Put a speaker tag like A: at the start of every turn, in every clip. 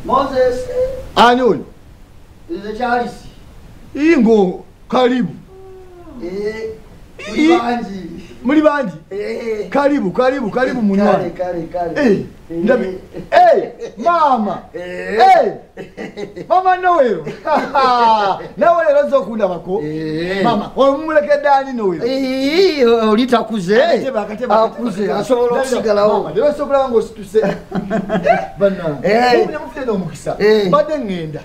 A: Moses.
B: Anyo.
A: Is Charles.
B: Ingo karibu. Muri banji. Karibu munywana.
A: Kale.
B: Ndabe. Mama. Mama Noel. Noel zokunda bako. Mama, omuleke dani Noel.
A: Olitakuze. Akuze, asobola okusigalawo.
B: Mama, lero sobola wango situse. Bana. Mufite no mukisa. Badde ngenda.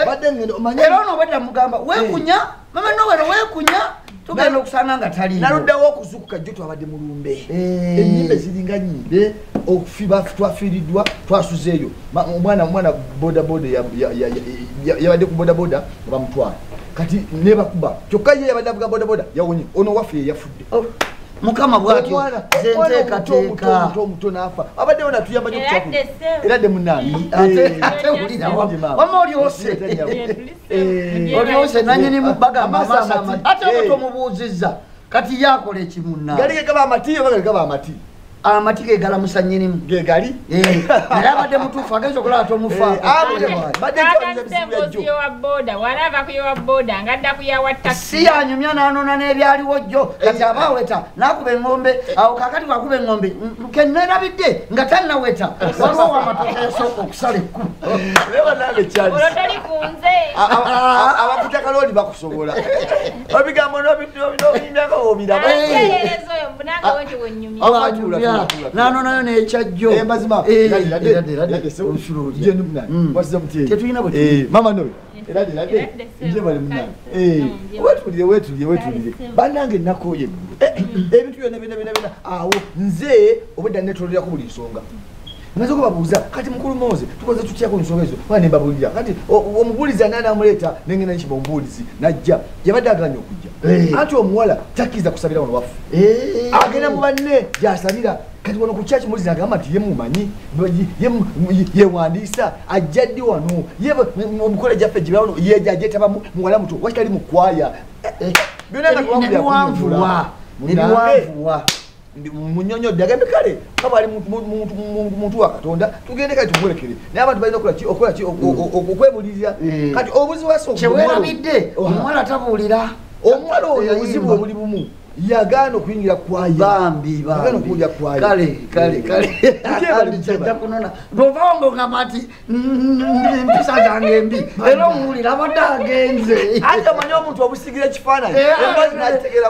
B: Badde ngenda.
A: Era ono bada mugamba, wekunya, Mama Noel wekunya. Tugenda okusanga nga tali.
B: Naluddawo okuzukuka jjo twabadde mu lumbe. Ennyimbe ziringa nyimbe okufiba twafiiriddwa twasuzeeyo. Omwana boda yabadde ku boda bamutwala. Kati ne bakuba. Kyokka ye yabadde avuga boda yawonye. Ono waffe ye yafudde.
A: Mukama bwatyo zenteekateeka
B: omuto n'afa. Abaddewo natuyamba nnyo kukyakula. Era dde munnange.
A: Ate wulirawa. Wama olyose. Olyose nanyini mu bagamba amasa amati. Ate omuto mubuuzizza. Kati yakola ekimunna.
B: Gali gaba amati oba gali gaba amati.
A: Amati ge galamusa nnyinimu.
B: Ge gali?
A: Naye abadde mutuufu agenza okulaba mufa.
C: Walava kuyowa boda ngadda kuyawa taxi.
A: Si yanyumya n'anona n'ebyaliwo jjo. Kati abaaweta n'akuba eŋŋombe. Awo kaakati bw'akuba eŋŋombe kenneerabidde nga tannaweta. Waliwo w'amatooke yasooka okusala ekkubo.
B: Leba nange kyali.
C: Olwo toli ku nze.
B: Abakuta kalooli bakusobola. Obigambo n'obimyaka obiraba.
C: Ateerezo oyo mbunanga wenti wennyumya.
A: N'anonayo n'ekyajjo.
B: Mazima.
A: Tetulina bwe
B: Mama Noel. Nje bali munange. Wetulire. Bannange nakooye. Ebintu byonna awo nze obudde netolera ku buli nsonga. Nazo kubabuuza kati mukulu Moze tukoze tutyako nsonga ezo. Bane mbabulira. Kati omubuliza nana amuleeta nengena nchiba ombulizi najja. Yabadde aganya okujja. Ati omuwala takkiza kusabira wano waffe. Agenda mu banne gyasabira. Kati wano ku church muliza agamba nti ye mumanyi ye wandiisa ajja ddi wano ye omukolo gyaffe gibawano ye jajjetaba muwala muto wakitali mu kwaya.
A: Nebiwanvuwa.
B: Munyonyodde agambe kale kaba ali muntu wa Katonda tugende kati tumulekere naye abantu balina okukola ki okwebulirira kati obuzi waso
A: kyewerabidde omuwala tabuulira
B: omuwala oyo obuzibu obuli bumu yagaana okuyingira kwaya bambi kale
A: kyajja kunona bw'ovaawo ng'ogamba ati empisa zange embi era omuwulira abadde agenze
B: ate omanyi omuntu obusigira ekifaananyi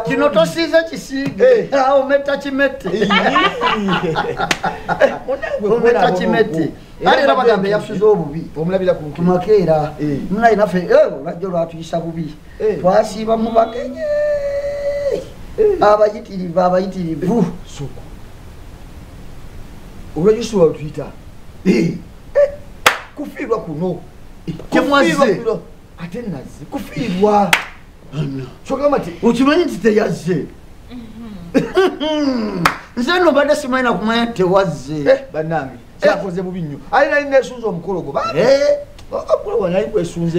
A: kino tosiize kisiige ometta kimette ometta kimette ale era bagambe yafuze obubi
B: omulabira
A: ku makeera munaye naffe olwajja olwatuyisa bubi twasiiba mu bagenye abayitirivu
B: soko olwajisuwa otuyita kufiirwa kuno
A: temwazze
B: ate nazze kufiirwa kyogamba ti
A: okimanyi nti teyazze nze no badde simanyi nakumanya tewazze
B: bannange kyakoze bubi nnyo ali nali nesunza omukolo gwo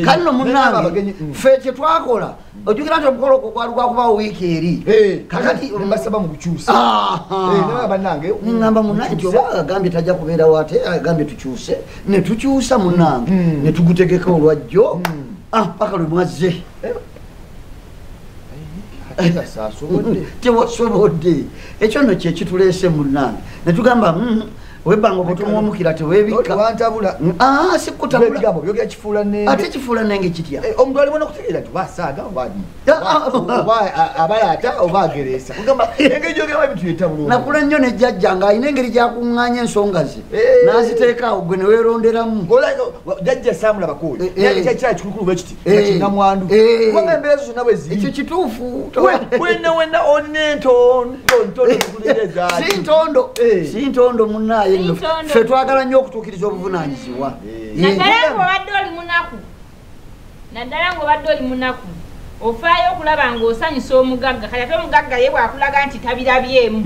A: kano munange ffe kye twakola ojjukira nti omukolo gwo gwali gwakubaawo wiiki eri kakati
B: mbasaba mu kukyusa bannange
A: niŋŋamba munange nti oba agambye tajja kubeerawo ate agambye tukyuse ne tukyusa munange ne tugutegeka olwajjo paka lwe mwazze tewasobodde ekyo nno kyekituleese munange ne tugamba webanga obutumwomukira tewebikka
B: sikutabula
A: ate kifuula nenge kitya
B: omuntu alibona okutegeera nti wasaaga abayata oba agereesa engeri gyogeramu ebintu yetabulungi
A: nakula nnyo ne jjajja ng'alina engeri gyakuŋŋaanya ensonga ze n'aziteekaawo gwe ne weeronderamu
B: jjajja saamulabako kyakira kikulukulu bwe kiti kinamwandu kubanga embeera zo zonna bwe ziri
A: ekyo kituufu
B: wenna olina entondo
A: si ntondo munnaye ffe twagala nnyo okutuukiriza obuvunaanyizibwa
C: naddala ng'obadde oli munaku ofaayo okulaba ng'osanyusa omugagga kati ate omugagga ye bwakulaga nti tabirabyemu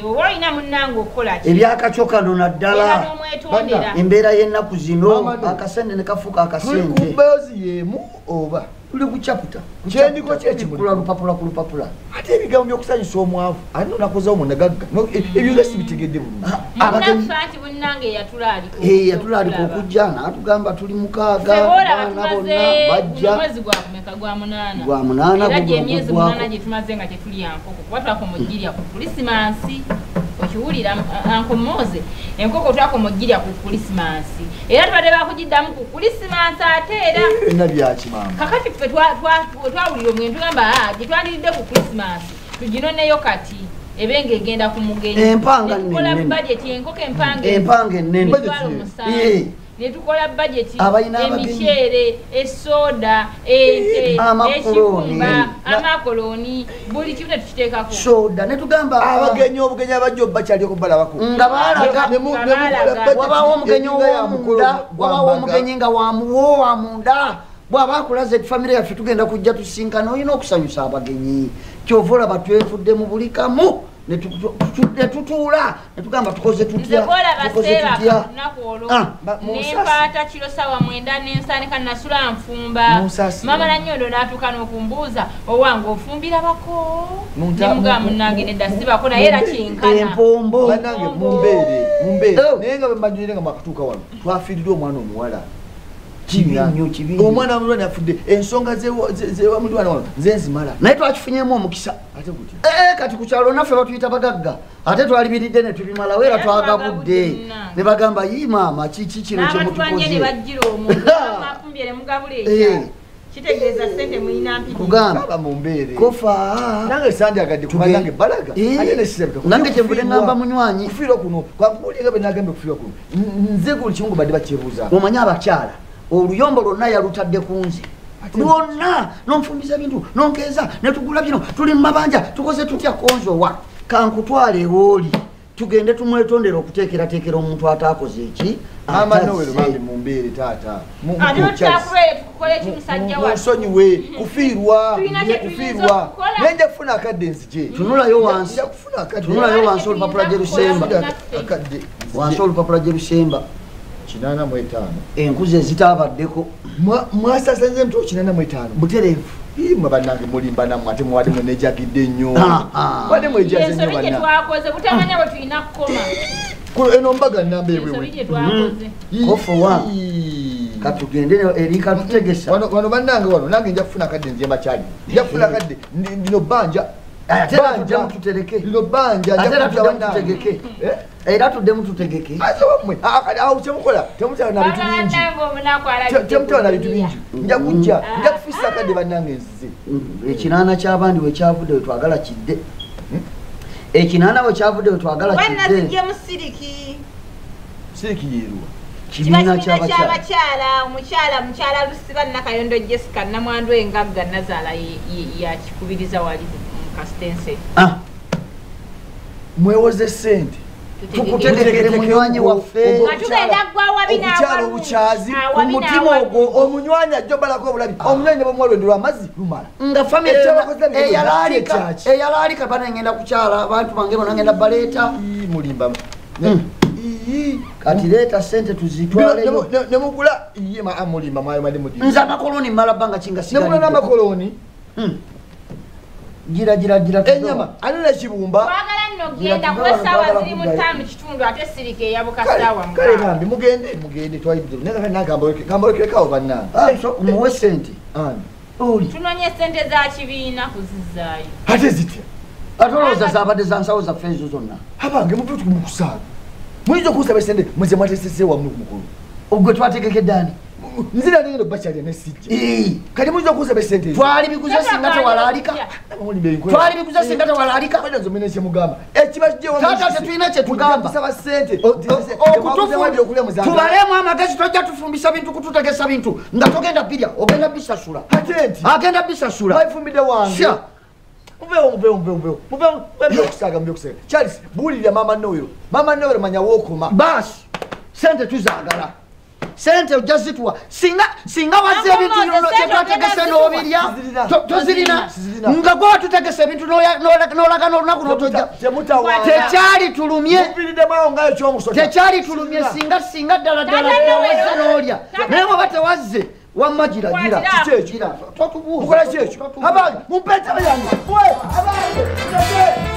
C: oba olina munnange okukola ki
A: ebyakacyo kano naddala
C: n'omwetondera
A: embeera y'ennaku zino akasente ne kafuuka akasente
B: boozi y'emu oba
A: tuli kuchaputa
B: kyendiko kyekikula
A: lupapula ku lupapula
B: ate ebigambo byokusanyusa omwavu ate onakozawo munagagga ebyo nga sibitegedde bulungi
C: abagenyi bunnange
A: yatulaaliko okujja n'atugamba tuli mukaaga abaana bonna bajja
C: mwezi gwakumeka gwa
A: munaana
C: era gyemyezi 8 gye tumaze nga tetulya nkoko kuba twakomojjirya ku krisimansi okiwulira ankomoze enkoko twakomojjirya ku krisimansi era tubadde bakugiddamu ku krisimansi ate era
B: ena byakimama
C: kakati ffe twawulira omwenge tugamba gye twandiridde ku krisimansi tuginoneyo kati ebenga egenda ku mugenyi
A: empanga
C: netukola budget enkoko
A: empanga ennene
C: netukola budget
A: Abayina
C: emiceere esoda ente ekikumba amakoloni buli kimu tekiteekako
A: soda netugamba
B: abagenyi obugenyi abajja bakyalioko balabako
A: nga baalaga wabaawo omugenyi owomunda wabaawo omugenyi nga wamuwoowa munda bw'aba akulaze famire yaffe tugenda kujja tusinkana olina okusanyusa abagenyi kyova olaba twetudde mu buli kamu netutuula netugamba tukoze tutya
C: nempaata kiro sawa 9 nensanika nasula nfumba mama nanyondo n'atuuka n'okumbuuza owange ofumbira bako nemugaa munange nedda sibako naye era kyenkana
A: empombo
B: banange mumbeere naye nga bemajulire nga mwakatuuka wano twafiirira omwana omuwala omwana mulwana afudde ensonga zewamulwana wano nze nzimala
A: naye twakifunyemu omukisa kati ku kyalo naffe batuyita bagagga ate twalibiridde ne tubimalawo era twagabudde ne bagamba yi maama kiki kino kyemutukoze
C: kitegeeza ssente mulina mpiki
B: kugamba mumbeere
A: kofa
B: nange sandyagadde kubanange balaga ate nesirabika
A: nange kyembudde ngamba munywanyi
B: kufiirwa kuno kwakulinga benagambe kufiirwa kuno nze buli kimu badde bakyebuuza
A: omanyi abakyala oluyombo lwonna yalutadde ku nze lwonna nonfumbiza bintu nonkeeza netugula bino tuli mumabanja tukoze tutya konzowa kankutwala ewooli tugende tumwetondera okuteekerateekera omuntu ataakoze eki
B: amanowero bambi mumbeere taata
C: musonyiwe
B: kufiirwa naye nja kufuna akadde nzije
A: tunulayo wansi olupapula gye lusemba wansi olupapula gye lusemba
B: 85
A: enkuzi ezitaabaddeko
B: mwasasanze mtu 85
A: butereevu
B: mwe bannange mulimba nammwe ate muwadde mwe nejagidde nnyo wadde mwejaze nnyo
C: bannange twakoze butamanya bwe tulina kukoma
B: eno mbaga nnamba ebwewe
A: kofowa katugende eri katutegesa
B: wano bannange wano nange nja kufuna akadde nzemba kyali nja kufuna akadde lino bbanja
A: lino bbanja era tuddemu tutegeke
B: awo kyemukola temutala na bitu bingi nja kujja nja kufisa akadde bannange nzize
A: ekinaana ky'abandi wekyavudde wetwagala kidde ekinaana wekyavudde wetwagala kidde
B: siriki yeeruwa
C: kibiina ky'abakyala omukyala lusiba nakayondo jessica namwandu engagga nazaala yakikubiriza wali kastense
B: mwewoze ssente
A: tukutegekere munywanyi waffe
B: okukyala obukyazi ku mutima ogwo omunywanyi ajja obalako obulabi omunywanyi ne bamwalwendera amazzi lumala
A: nga famire eyalaalika banengenda kukyala abantu bange bonagenda baleeta
B: mulimbamu
A: kati leeta sente tuzitwaleyo
B: nemugula mulimba mwayomadde
A: nze amakoloni mmala bbanga kingasigala
B: n'amakoloni
A: gira
B: enyama alina kibumba
C: genda kuba saawa ziri mu 5 kitundu ate sirika eyabuka saawa
B: kale bambi mugende twalibudde kambolekekawo bannange
A: muwe sente
C: tunonye sente za kibiina kuzizaayo
B: ate zitya
A: ate olowooza zabadde za nsawo zaffe ezo zonna
B: abange mututu mukusaaga muyinza okusaba esente mweze mwatesese wamu kumukulu
A: ogwe twategekedde ani
B: nzira nengendo bakyalya nesijja kati muyinza okusaba esente
A: twali biguze singa tewalaalika
B: mugamba
A: ekibatata tetulina kyetugamba tubalemu amagezi tojja tufumbisa bintu kututegesa bintu nga togenda birya ogenda bisasula agenda bisasula
B: Charles bulirya mama Noyo manya wokoma
A: basi sente tuzaagala sente ojja zituwa singa wazze ebintu bino kyetwategese n'obirya tozirina nga gwe watutegese ebintu n'olaga n'olunaku n'otojja tekyali tulumye singa ddala wazze n'olya naye bweba tewazze wamma giragira
B: kiki ekyo
A: totubuuza
B: mukola ki ekyo abange mumpeta yange abange